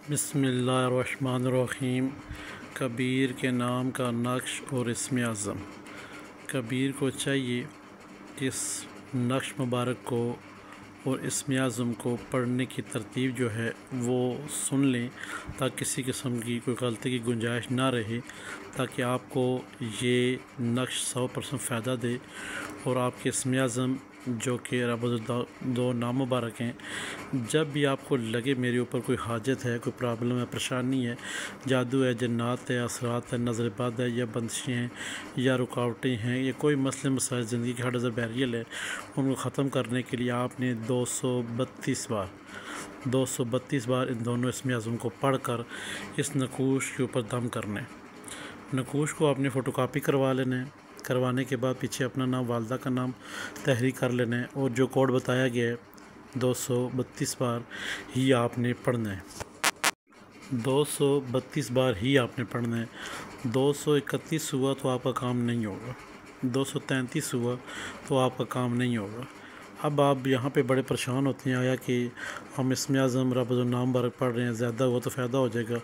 بسم اللہ الرحمن الرحیم۔ کبیر کے نام کا نقش اور اسم اعظم۔ کبیر کو چاہیے کہ اس نقش مبارک کو اور اسم اعظم کو پڑھنے کی ترتیب جو ہے وہ سن لیں تاکہ کسی قسم کی کوئی غلطی کی گنجائش نہ رہے، تاکہ آپ کو یہ نقش 100% فائدہ دے اور آپ کے اسم اعظم جو کہ رب دو نام مبارک ہیں، جب بھی آپ کو لگے میرے اوپر کوئی حاجت ہے، کوئی پرابلم ہے، پریشانی ہے، جادو ہے، جنات ہے، اثرات ہے، نظر بد ہے، یا بندشیں ہیں یا رکاوٹیں ہیں، یا کوئی مسئلے مسائل زندگی کے ہر بیریل ہے، ان کو ختم کرنے کے لیے آپ نے 232 بار ان دونوں اسم اعظم کو پڑھ کر اس نقوش کے اوپر دم کرنا ہے۔ نقوش کو آپ نے فوٹو کاپی کروا لینا ہے۔ کروانے کے بعد پیچھے اپنا نام، والدہ کا نام تحریک کر لینا ہے، اور جو کوڈ بتایا گیا ہے 232 بار ہی آپ نے پڑھنا ہے۔ 232 بار ہی آپ نے پڑھنا ہے۔ 231 ہوا تو آپ کا کام نہیں ہوگا، 233 ہوا تو آپ کا کام نہیں ہوگا۔ اب آپ یہاں پہ بڑے پریشان ہوتے ہیں، آیا کہ ہم اسم اعظم رب النام مبارک پڑھ رہے ہیں، زیادہ ہوا تو فائدہ ہو جائے گا۔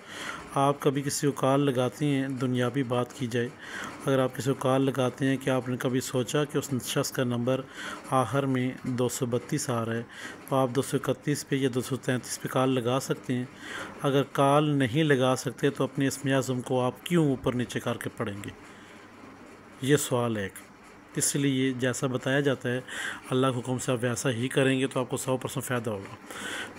آپ کبھی کسی کو کال لگاتے ہیں، دنیاوی بات کی جائے، اگر آپ کسی کو کال لگاتے ہیں کہ آپ نے کبھی سوچا کہ اس شخص کا نمبر آخر میں 232 آ رہا ہے، تو آپ 231 پہ یا 233 پہ کال لگا سکتے ہیں۔ اگر کال نہیں لگا سکتے تو اپنے اسم اعظم کو آپ کیوں اوپر نیچے کر کے پڑھیں گے؟ یہ سوال ہے ایک۔ اس لیے جیسا بتایا جاتا ہے اللہ کے حکم سے آپ ویسا ہی کریں گے تو آپ کو 100% فائدہ ہوگا۔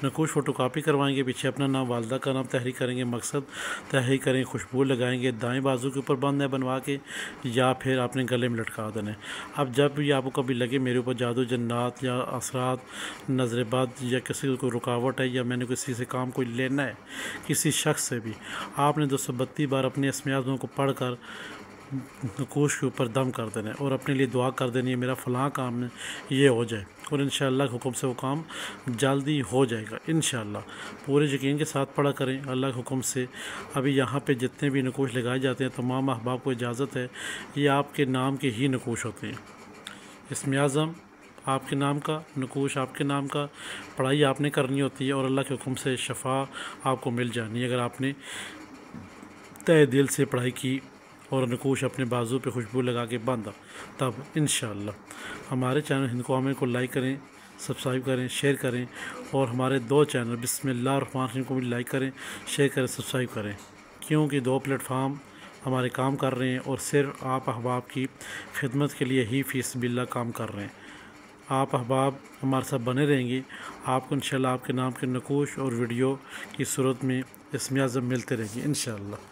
نقوش فوٹو کاپی کروائیں گے، پیچھے اپنا نام، والدہ کا نام تحریک کریں گے، مقصد تحریک کریں گے، خوشبو لگائیں گے، دائیں بازو کے اوپر باندھنا ہے بنوا کے، یا پھر آپ نے گلے میں لٹکا دینا ہے۔ اب جب بھی آپ کو کبھی لگے میرے اوپر جادو، جنات یا اثرات، نظر بد، یا کسی کو کوئی رکاوٹ ہے، یا میں نے کسی سے کام کوئی لینا ہے، کسی شخص سے بھی، آپ نے 232 بار اپنے اسم اعظم کو پڑھ کر نقوش کے اوپر دم کر دینا ہے، اور اپنے لیے دعا کر دینی ہے میرا فلاں کام یہ ہو جائے، اور انشاءاللہ کے حکم سے وہ کام جلدی ہو جائے گا انشاءاللہ۔ پورے یقین کے ساتھ پڑھا کریں اللہ کے حکم سے۔ ابھی یہاں پہ جتنے بھی نقوش لگائے جاتے ہیں، تمام احباب کو اجازت ہے، یہ آپ کے نام کے ہی نقوش ہوتے ہیں۔ اسم اعظم آپ کے نام کا، نقوش آپ کے نام کا، پڑھائی آپ نے کرنی ہوتی ہے، اور اللہ کے حکم سے شفا آپ کو مل جانی ہے اگر آپ نے تہ دل سے پڑھائی کی اور نقوش اپنے بازو پہ خوشبو لگا کے باندھا، تب انشاءاللہ۔ ہمارے چینل ہند قومی کو لائک کریں، سبسکرائب کریں، شیئر کریں، اور ہمارے 2 چینل بسم اللہ الرحمن الرحیم کو بھی لائک کریں، شیئر کریں، سبسکرائب کریں، کیونکہ 2 پلیٹ فارم ہمارے کام کر رہے ہیں، اور صرف آپ احباب کی خدمت کے لیے ہی فی سبیل اللہ کام کر رہے ہیں۔ آپ احباب ہمارے ساتھ بنے رہیں گے، آپ کو انشاءاللہ آپ کے نام کے نقوش اور ویڈیو کی صورت میں اسم اعظم ملتے رہیں گے انشاءاللہ۔